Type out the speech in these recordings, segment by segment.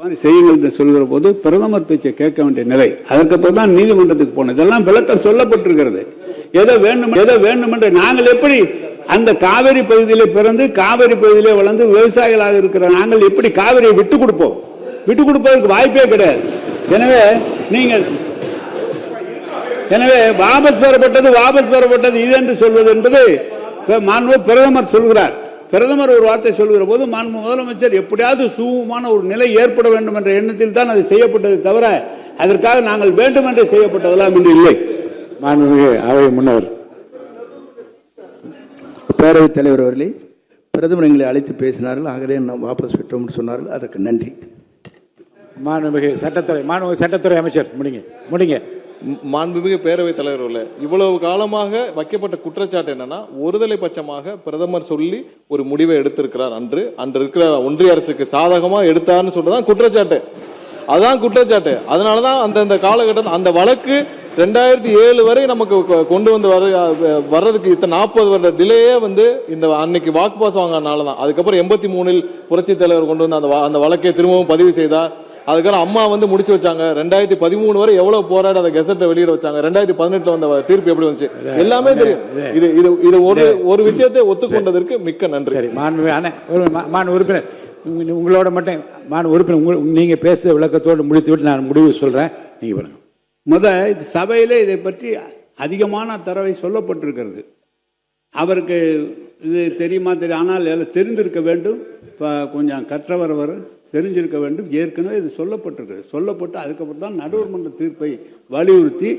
மாதிரி செய்யுங்கள் என்று சொல்கிற போது பிரதமர் பேச்சை கேட்க வேண்டிய நிலை. அதற்கப்புறம் தான் நீதிமன்றத்துக்கு போனது. இதெல்லாம் விளக்கம் சொல்லப்பட்டிருக்கிறது. எதை வேண்டும் என்று நாங்கள் எப்படி அந்த காவிரி பகுதியிலே பிறந்து காவிரி பகுதியிலே வளர்ந்து விவசாயிகளாக இருக்கிற நாங்கள் எப்படி காவிரியை விட்டு கொடுப்போம்? விட்டு கொடுப்பதற்கு வாய்ப்பே கிடையாது. எனவே வாபஸ் பெறப்பட்டது இது என்று சொல்வது என்பது மாண்பு பிரதமர் சொல்கிறார். பிரதமர் ஒரு வார்த்தை சொல்கிற போது மாண்பு முதலமைச்சர் எப்படியாவது சுமூகமான ஒரு நிலை ஏற்பட வேண்டும் என்ற எண்ணத்தில் தான் அது செய்யப்பட்டது தவிர அதற்காக நாங்கள் வேண்டும் என்று செய்யப்பட்டதெல்லாம் இன்று இல்லை. மாண்புமிகு அவை முன்னவர் பேரவைத் தலைவர் அவர்களே, பிரதமர் எங்களை அழைத்து பேசினார்கள், ஆகவே நாம் வாபஸ் பெற்றோம் என்று சொன்னார்கள், அதற்கு நன்றி. மாண்புமிகு சட்டத்துறை அமைச்சர் முடிங்க. மாண்புமிகு பேரவைத் தலைவர்களே, இவ்வளவு காலமாக வைக்கப்பட்ட குற்றச்சாட்டு என்னன்னா, ஒருதலை பட்சமாக பிரதமர் சொல்லி ஒரு முடிவை எடுத்திருக்கிறார். அன்று இருக்கிற ஒன்றிய அரசுக்கு சாதகமா எடுத்தார்னு சொல்றதான் குற்றச்சாட்டு. அதான் குற்றச்சாட்டு. அதனாலதான் அந்த காலகட்டம் அந்த வழக்கு 2007 வரை நமக்கு கொண்டு வந்து வர்றதுக்கு இத்தனை 40 வருட டிலேயே இந்த அன்னைக்கு வாக்கு பாஸ் வாங்கினால தான். அதுக்கப்புறம் 83 புரட்சி தலைவர் கொண்டு வந்து அந்த வழக்கை திரும்பவும் பதிவு செய்தார். அதுக்கப்புறம் அம்மா முடிச்சு வச்சாங்க. 2013 வரை எவ்வளவு போராடி அந்த கெசட்டை வெளியிட வச்சாங்க. 2018 வந்த தீர்ப்பு எப்படி வந்துச்சு எல்லாமே தெரியும். இது ஒரு விஷயத்தை ஒத்துக்கொண்டதற்கு மிக்க நன்றி. உறுப்பினர் உங்களோட மட்டும் உறுப்பினர் நீங்க பேச விளக்கத்தோடு முடித்து விட்டு நான் முடிவு சொல்றேன். நீங்க பாருங்க. சபையிலே இதை பற்றி அதிகமான தரவை சொல்லப்பட்டிருக்கிறது. அவருக்கு இது தெரியுமா தெரியும், ஆனால் தெரிந்திருக்க வேண்டும். கொஞ்சம் கற்றவர் தெரிஞ்சிருக்க வேண்டும். ஏற்கனவே இது சொல்லப்பட்டு அதுக்கப்புறம் தான் நடுவர் மன்ற தீர்ப்பை வலியுறுத்தி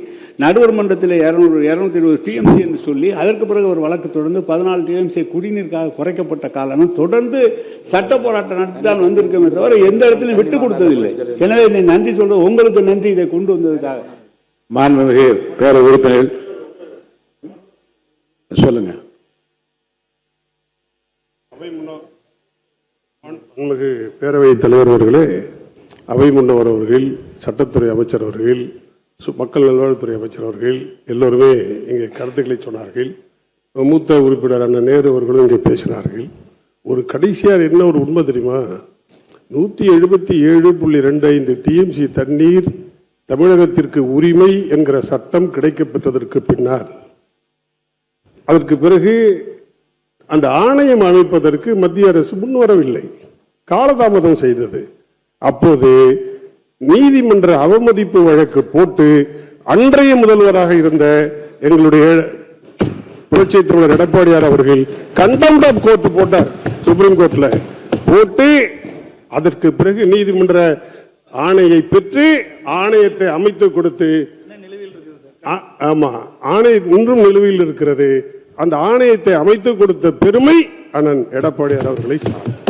நடுவர் மன்றத்தில் 220 டிஎம்சி என்று சொல்லி அதற்கு பிறகு ஒரு வழக்கு தொடர்ந்து 14 டிஎம்சி குடிநீருக்காக குறைக்கப்பட்ட காலம் தொடர்ந்து சட்ட போராட்டம் நடத்திதான் வந்திருக்கமே தவிர எந்த இடத்திலும் விட்டு கொடுத்ததில்லை. எனவே நீ நன்றி சொல்றது உங்களுக்கு நன்றி, இதை கொண்டு வந்ததுக்காக. மாண்புமிகு பேரவை உறுப்பினர் சொல்லுங்க. மாண்புமிகு பேரவைத் தலைவர் அவர்களே, அவை முன்னவர் அவர்கள், சட்டத்துறை அமைச்சர் அவர்கள், மக்கள் நல்வாழ்வுத்துறை அமைச்சர் அவர்கள் எல்லோருமே இங்கே கருத்துக்களை சொன்னார்கள். மூத்த உறுப்பினர் அண்ணன் நேரு அவர்களும் இங்கே பேசினார்கள். ஒரு கடைசியார் என்ன ஒரு உண்மை தெரியுமா? 177.25 டிஎம்சி தண்ணீர் தமிழகத்திற்கு உரிமை என்கிற சட்டம் கிடைக்கப்பெற்றதற்கு பின்னால் அதற்கு பிறகு அந்த ஆணையம் அமைப்பதற்கு மத்திய அரசு முன்வரவில்லை, காலதாமதம் செய்தது. அப்போது நீதிமன்ற அவமதிப்பு வழக்கு போட்டு அன்றைய முதல்வராக இருந்த எங்களுடைய புரட்சித் தலைவர் எடப்பாடியார் அவர்கள் கண்டெம்ட் ஆஃப் கோர்ட் போட்டார். சுப்ரீம் கோர்ட்ல போட்டு அதற்கு பிறகு நீதிமன்ற ஆணையை பெற்று ஆணையத்தை அமைத்து கொடுத்து, ஆமா ஆணையம் இன்றும் நிலுவையில் இருக்கிறது. அந்த ஆணையத்தை அமைத்து கொடுத்த பெருமை அண்ணன் எடப்பாடியார் அவர்களை சார்ந்தது.